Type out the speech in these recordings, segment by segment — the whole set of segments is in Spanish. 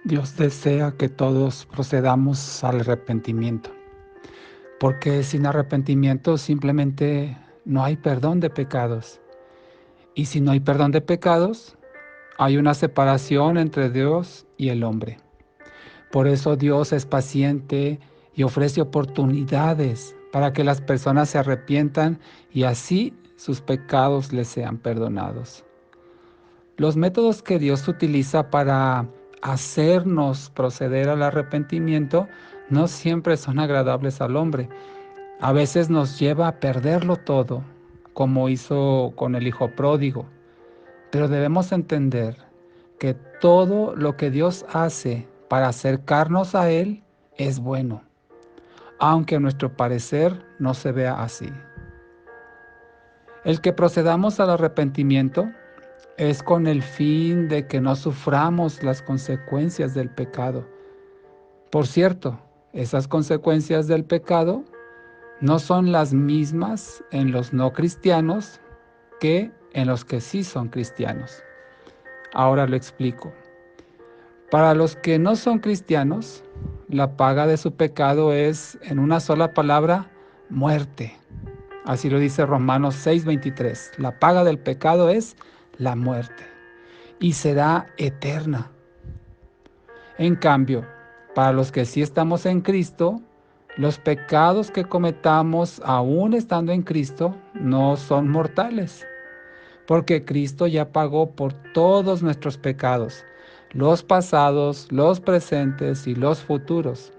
Dios desea que todos procedamos al arrepentimiento, porque sin arrepentimiento simplemente no hay perdón de pecados. Y si no hay perdón de pecados, hay una separación entre Dios y el hombre. Por eso Dios es paciente y ofrece oportunidades para que las personas se arrepientan y así sus pecados les sean perdonados. Los métodos que Dios utiliza para hacernos proceder al arrepentimiento no siempre son agradables al hombre. A veces nos lleva a perderlo todo, como hizo con el hijo pródigo. Pero debemos entender que todo lo que Dios hace para acercarnos a Él es bueno, aunque a nuestro parecer no se vea así. El que procedamos al arrepentimiento es con el fin de que no suframos las consecuencias del pecado. Por cierto, esas consecuencias del pecado no son las mismas en los no cristianos que en los que sí son cristianos. Ahora lo explico. Para los que no son cristianos, la paga de su pecado es, en una sola palabra, muerte. Así lo dice Romanos 6:23. La paga del pecado es la muerte y será eterna. En cambio, para los que sí estamos en Cristo, los pecados que cometamos aún estando en Cristo no son mortales, porque Cristo ya pagó por todos nuestros pecados, los pasados, los presentes y los futuros.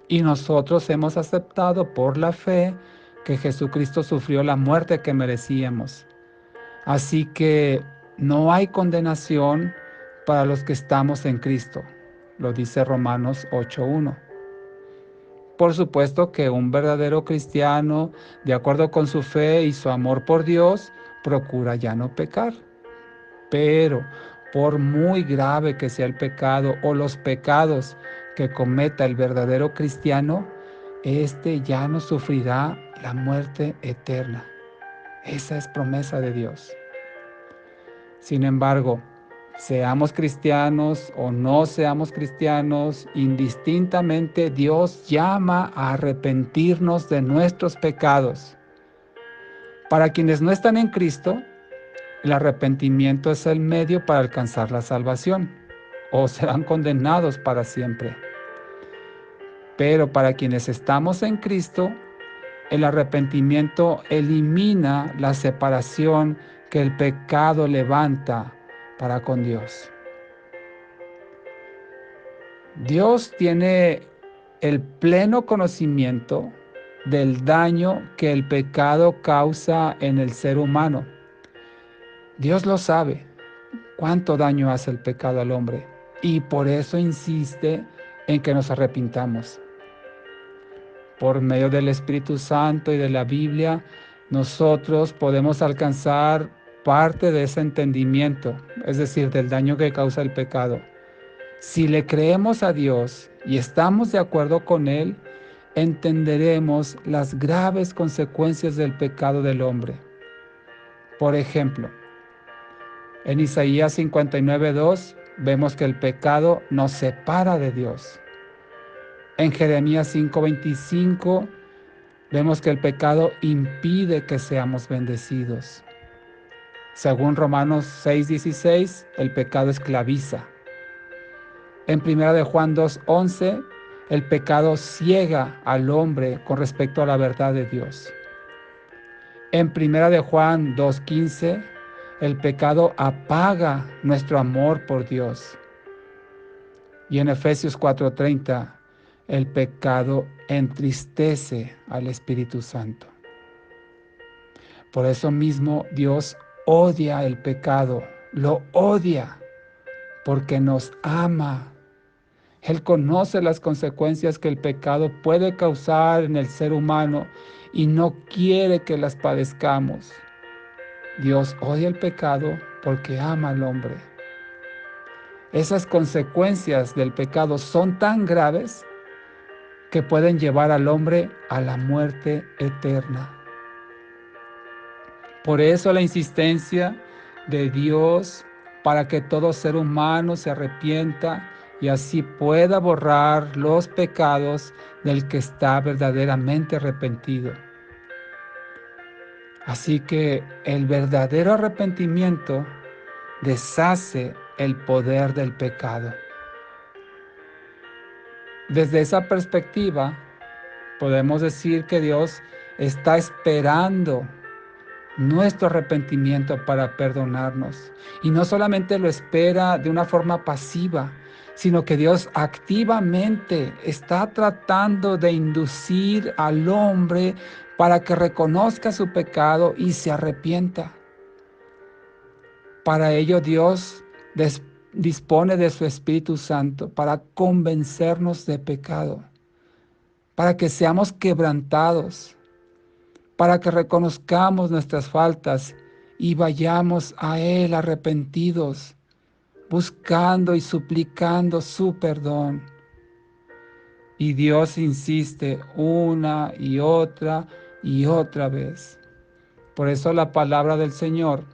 Y nosotros hemos aceptado por la fe que Jesucristo sufrió la muerte que merecíamos. Así que no hay condenación para los que estamos en Cristo, lo dice Romanos 8:1. Por supuesto que un verdadero cristiano, de acuerdo con su fe y su amor por Dios, procura ya no pecar. Pero por muy grave que sea el pecado o los pecados que cometa el verdadero cristiano, éste ya no sufrirá la muerte eterna. Esa es promesa de Dios. Sin embargo, seamos cristianos o no seamos cristianos, indistintamente Dios llama a arrepentirnos de nuestros pecados. Para quienes no están en Cristo, el arrepentimiento es el medio para alcanzar la salvación, o serán condenados para siempre. Pero para quienes estamos en Cristo, el arrepentimiento elimina la separación que el pecado levanta para con Dios. Dios tiene el pleno conocimiento del daño que el pecado causa en el ser humano. Dios lo sabe, cuánto daño hace el pecado al hombre, y por eso insiste en que nos arrepintamos. Por medio del Espíritu Santo y de la Biblia, nosotros podemos alcanzar parte de ese entendimiento, es decir, del daño que causa el pecado. Si le creemos a Dios y estamos de acuerdo con Él, entenderemos las graves consecuencias del pecado del hombre. Por ejemplo, en Isaías 59:2 vemos que el pecado nos separa de Dios. En Jeremías 5:25 vemos que el pecado impide que seamos bendecidos. Según Romanos 6:16, el pecado esclaviza. En 1 de Juan 2:11, el pecado ciega al hombre con respecto a la verdad de Dios. En 1 de Juan 2:15, el pecado apaga nuestro amor por Dios. Y en Efesios 4:30, el pecado entristece al Espíritu Santo. Por eso mismo Dios odia el pecado, lo odia porque nos ama. Él conoce las consecuencias que el pecado puede causar en el ser humano y no quiere que las padezcamos. Dios odia el pecado porque ama al hombre. Esas consecuencias del pecado son tan graves que pueden llevar al hombre a la muerte eterna. Por eso la insistencia de Dios para que todo ser humano se arrepienta y así pueda borrar los pecados del que está verdaderamente arrepentido. Así que el verdadero arrepentimiento deshace el poder del pecado. Desde esa perspectiva, podemos decir que Dios está esperando nuestro arrepentimiento para perdonarnos. Y no solamente lo espera de una forma pasiva, sino que Dios activamente está tratando de inducir al hombre para que reconozca su pecado y se arrepienta. Para ello Dios dispone de su Espíritu Santo para convencernos de pecado, para que seamos quebrantados, para que reconozcamos nuestras faltas y vayamos a Él arrepentidos, buscando y suplicando su perdón. Y Dios insiste una y otra vez. Por eso la palabra del Señor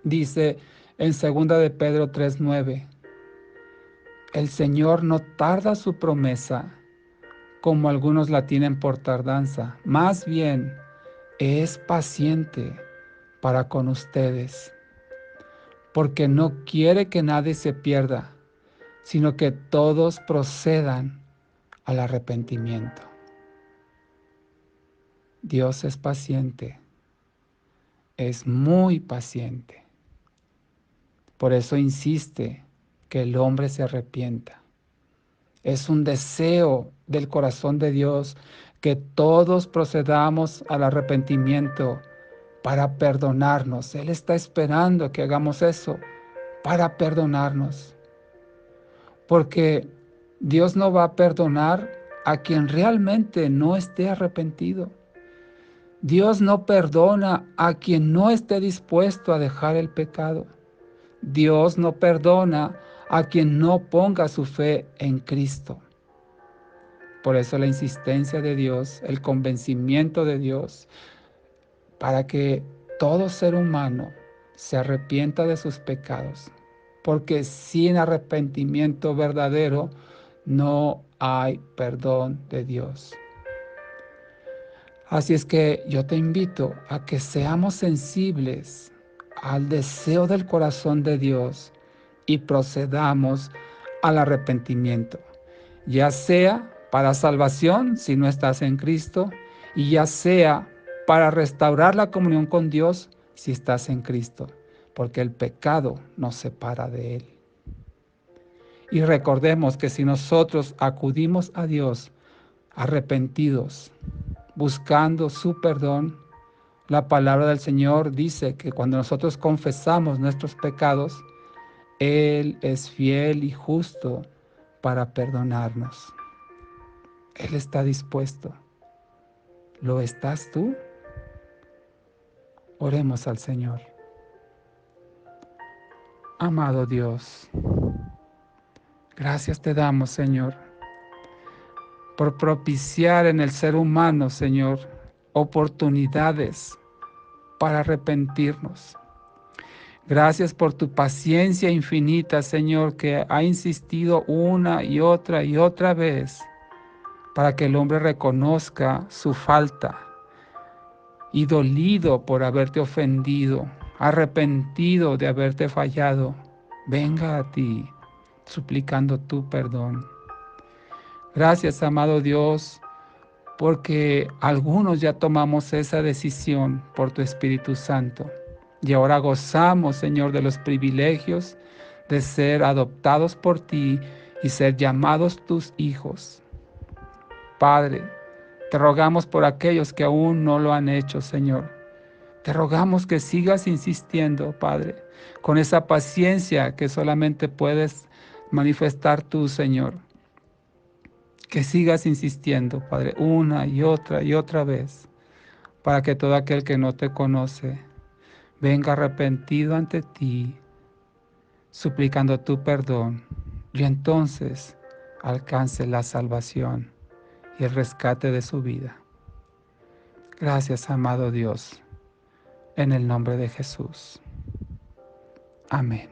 dice en 2 de Pedro 3:9, el Señor no tarda su promesa, como algunos la tienen por tardanza, más bien es paciente para con ustedes, porque no quiere que nadie se pierda, sino que todos procedan al arrepentimiento. Dios es paciente, es muy paciente. Por eso insiste que el hombre se arrepienta. Es un deseo del corazón de Dios que todos procedamos al arrepentimiento para perdonarnos. Él está esperando que hagamos eso para perdonarnos. Porque Dios no va a perdonar a quien realmente no esté arrepentido. Dios no perdona a quien no esté dispuesto a dejar el pecado. Dios no perdona a quien no ponga su fe en Cristo. Por eso la insistencia de Dios, el convencimiento de Dios, para que todo ser humano se arrepienta de sus pecados. Porque sin arrepentimiento verdadero no hay perdón de Dios. Así es que yo te invito a que seamos sensibles al deseo del corazón de Dios y procedamos al arrepentimiento, ya sea para salvación si no estás en Cristo, y ya sea para restaurar la comunión con Dios si estás en Cristo, porque el pecado nos separa de Él. Y recordemos que si nosotros acudimos a Dios arrepentidos, buscando su perdón, la palabra del Señor dice que cuando nosotros confesamos nuestros pecados, Él es fiel y justo para perdonarnos. Él está dispuesto. ¿Lo estás tú? Oremos al Señor. Amado Dios, gracias te damos, Señor, por propiciar en el ser humano, Señor, oportunidades para arrepentirnos. Gracias por tu paciencia infinita, Señor, que ha insistido una y otra vez para que el hombre reconozca su falta y dolido por haberte ofendido, arrepentido de haberte fallado, venga a ti suplicando tu perdón. Gracias, amado Dios, porque algunos ya tomamos esa decisión por tu Espíritu Santo. Y ahora gozamos, Señor, de los privilegios de ser adoptados por ti y ser llamados tus hijos. Padre, te rogamos por aquellos que aún no lo han hecho, Señor. Te rogamos que sigas insistiendo, Padre, con esa paciencia que solamente puedes manifestar tú, Señor. Que sigas insistiendo, Padre, una y otra vez, para que todo aquel que no te conoce venga arrepentido ante ti, suplicando tu perdón, y entonces alcance la salvación y el rescate de su vida. Gracias, amado Dios, en el nombre de Jesús. Amén.